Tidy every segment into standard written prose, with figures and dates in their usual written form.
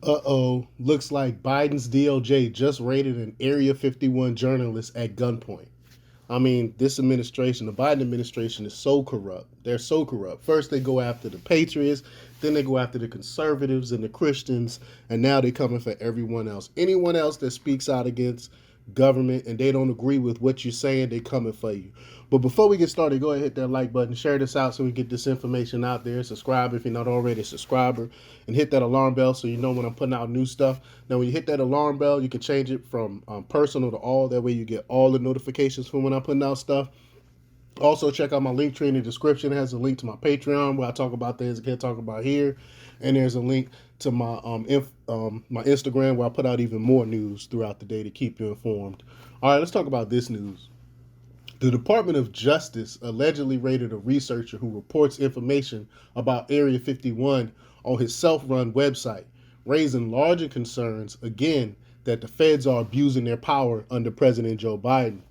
Uh-oh, looks like Biden's DOJ just raided an Area 51 journalist at gunpoint. I mean, this administration, the Biden administration, is so corrupt. They're so corrupt. First, they go after the patriots, then they go after the conservatives and the Christians, and now they're coming for everyone else. Anyone else that speaks out against government and they don't agree with what you're saying, they're coming for you. But before we get started, go ahead and hit that like button, share this out so we get this information out there. Subscribe if you're not already a subscriber, and hit that alarm bell so you know when I'm putting out new stuff. Now, when you hit that alarm bell, you can change it from personal to all. That way, you get all the notifications from when I'm putting out stuff. Also, check out my link tree in the description. It has a link to my Patreon where I talk about things I can't talk about here, and there's a link to my my Instagram where I put out even more news throughout the day to keep you informed. All right, let's talk about this news. The Department of Justice allegedly raided a researcher who reports information about Area 51 on his self-run website, raising larger concerns again that the feds are abusing their power under President Joe Biden.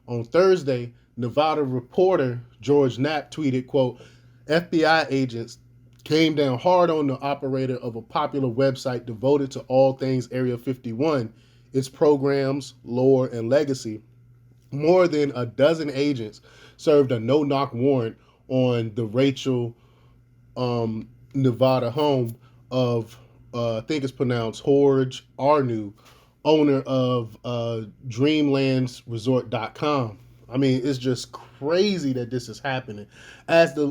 On Thursday, Nevada reporter George Knapp tweeted, quote, FBI agents came down hard on the operator of a popular website devoted to all things Area 51, its programs, lore, and legacy. More than a dozen agents served a no-knock warrant on the Rachel, Nevada home of, I think it's pronounced Jorge Arnu, owner of DreamlandsResort.com. I mean, it's just crazy that this is happening. As the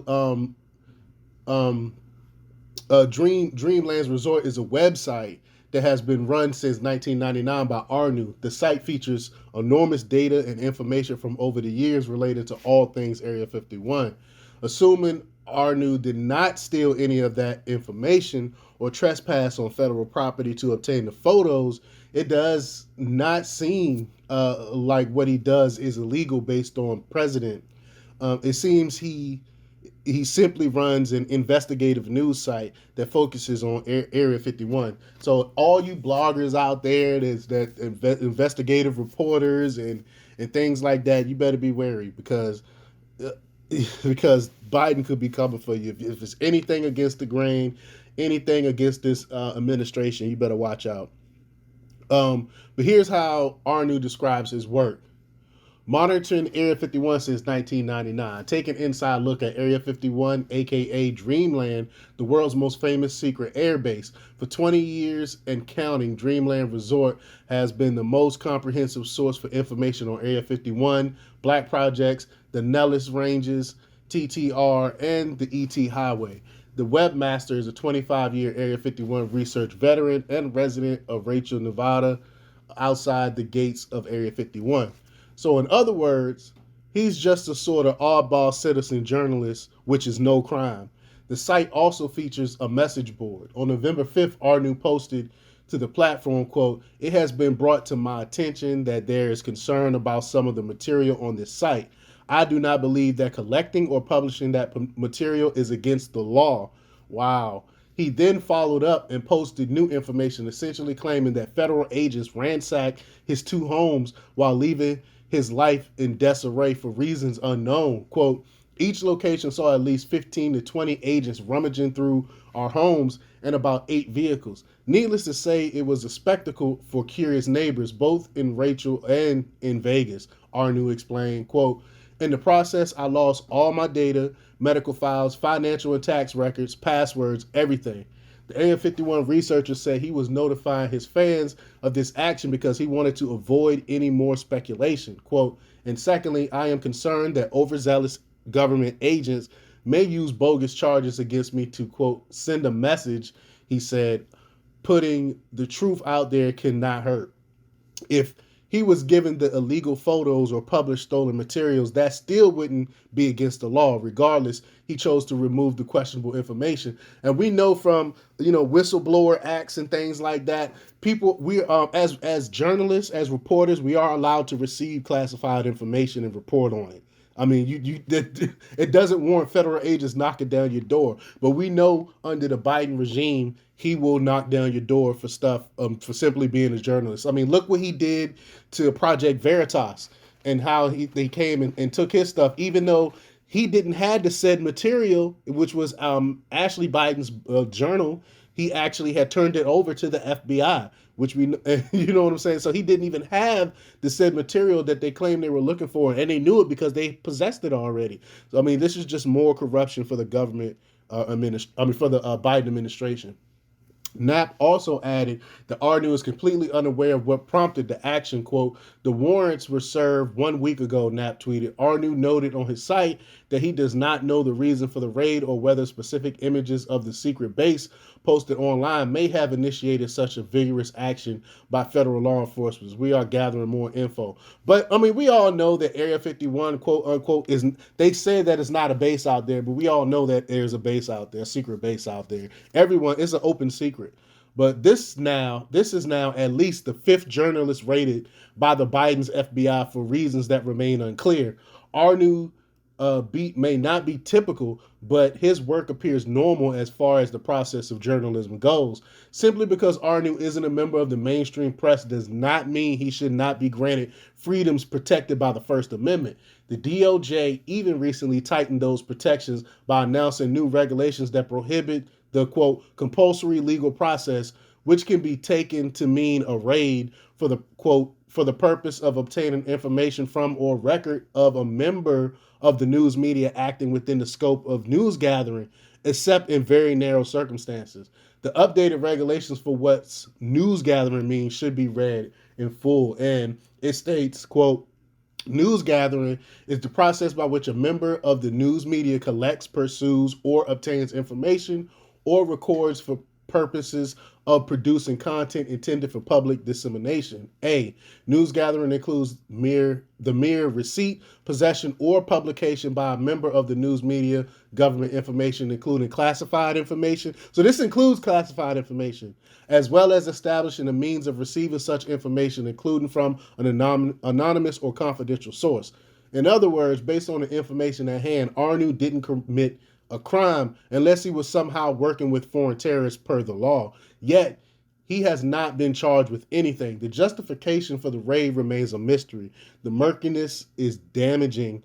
Dreamlands Resort is a website that has been run since 1999 by Arnu. The site features enormous data and information from over the years related to all things Area 51. Assuming Arnu did not steal any of that information or trespass on federal property to obtain the photos, it does not seem like what he does is illegal based on precedent. It seems he simply runs an investigative news site that focuses on Area 51. So all you bloggers out there investigative reporters and things like that, you better be wary uh, because Biden could be coming for you. If it's anything against the grain, anything against this administration, you better watch out. But here's how Arnu describes his work. Monitoring Area 51 since 1999, take an inside look at Area 51, aka Dreamland, the world's most famous secret airbase. For 20 years and counting, Dreamland Resort has been the most comprehensive source for information on Area 51, black projects, the Nellis Ranges, TTR, and the ET Highway. The webmaster is a 25-year Area 51 research veteran and resident of Rachel, Nevada, outside the gates of Area 51. So, in other words, he's just a sort of oddball citizen journalist, which is no crime. The site also features a message board. On November 5th, Arnu posted to the platform, quote, "It has been brought to my attention that there is concern about some of the material on this site. I do not believe that collecting or publishing that material is against the law." Wow. He then followed up and posted new information, essentially claiming that federal agents ransacked his two homes while leaving his life in disarray for reasons unknown. Quote, "Each location saw at least 15 to 20 agents rummaging through our homes and about 8 vehicles. Needless to say, it was a spectacle for curious neighbors, both in Rachel and in Vegas," Arnu explained. Quote, "In the process, I lost all my data, medical files, financial and tax records, passwords, everything." The Area 51 researcher said he was notifying his fans of this action because he wanted to avoid any more speculation. Quote, "And secondly, I am concerned that overzealous government agents may use bogus charges against me to, quote, send a message," he said. "Putting the truth out there cannot hurt." If he was given the illegal photos or published stolen materials, that still wouldn't be against the law. Regardless, he chose to remove the questionable information. And we know from, whistleblower acts and things like that, people, we as journalists, as reporters, we are allowed to receive classified information and report on it. I mean, it doesn't warrant federal agents knocking down your door. But we know under the Biden regime, he will knock down your door for stuff, for simply being a journalist. I mean, look what he did to Project Veritas and how they came and took his stuff, even though he didn't have the said material, which was Ashley Biden's journal. he actually had turned it over to the FBI, which we, you know what I'm saying? So he didn't even have the said material that they claimed they were looking for, and they knew it because they possessed it already. So I mean, this is just more corruption for the government, for the Biden administration. Knapp also added that Arnew is completely unaware of what prompted the action. Quote, the warrants were served 1 week ago, Knapp tweeted. Arnew noted on his site that he does not know the reason for the raid or whether specific images of the secret base posted online may have initiated such a vigorous action by federal law enforcement. We are gathering more info. But, I mean, we all know that Area 51, quote unquote, is, they say that it's not a base out there, but we all know that there's a base out there, a secret base out there. Everyone, it's an open secret. But this is now at least the fifth journalist raided by the Biden's FBI for reasons that remain unclear. Arnew beat may not be typical, but his work appears normal as far as the process of journalism goes. Simply because Arnew isn't a member of the mainstream press does not mean he should not be granted freedoms protected by the First Amendment. The DOJ even recently tightened those protections by announcing new regulations that prohibit the, quote, compulsory legal process, which can be taken to mean a raid for the, quote, for the purpose of obtaining information from or record of a member of the news media acting within the scope of news gathering, except in very narrow circumstances. The updated regulations for what news gathering means should be read in full, and it states, quote, news gathering is the process by which a member of the news media collects, pursues, or obtains information or records for purposes of producing content intended for public dissemination. A. News gathering includes the mere receipt, possession, or publication by a member of the news media government information, including classified information. So this includes classified information, as well as establishing a means of receiving such information, including from an anonymous or confidential source. In other words, based on the information at hand, Arnew didn't commit a crime unless he was somehow working with foreign terrorists per the law. Yet, he has not been charged with anything. The justification for the raid remains a mystery. The murkiness is damaging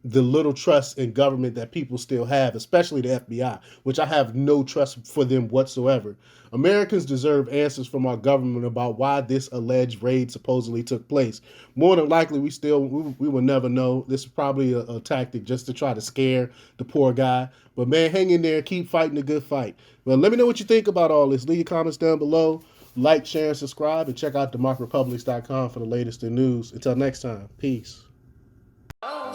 the little trust in government that people still have, especially the FBI, which I have no trust for them whatsoever. Americans deserve answers from our government about why this alleged raid supposedly took place. More than likely, we will never know. This is probably a tactic just to try to scare the poor guy. But man, hang in there, keep fighting the good fight. Well, let me know what you think about all this. Leave your comments down below. Like, share, and subscribe, and check out democrepublics.com for the latest in news. Until next time, peace. Oh,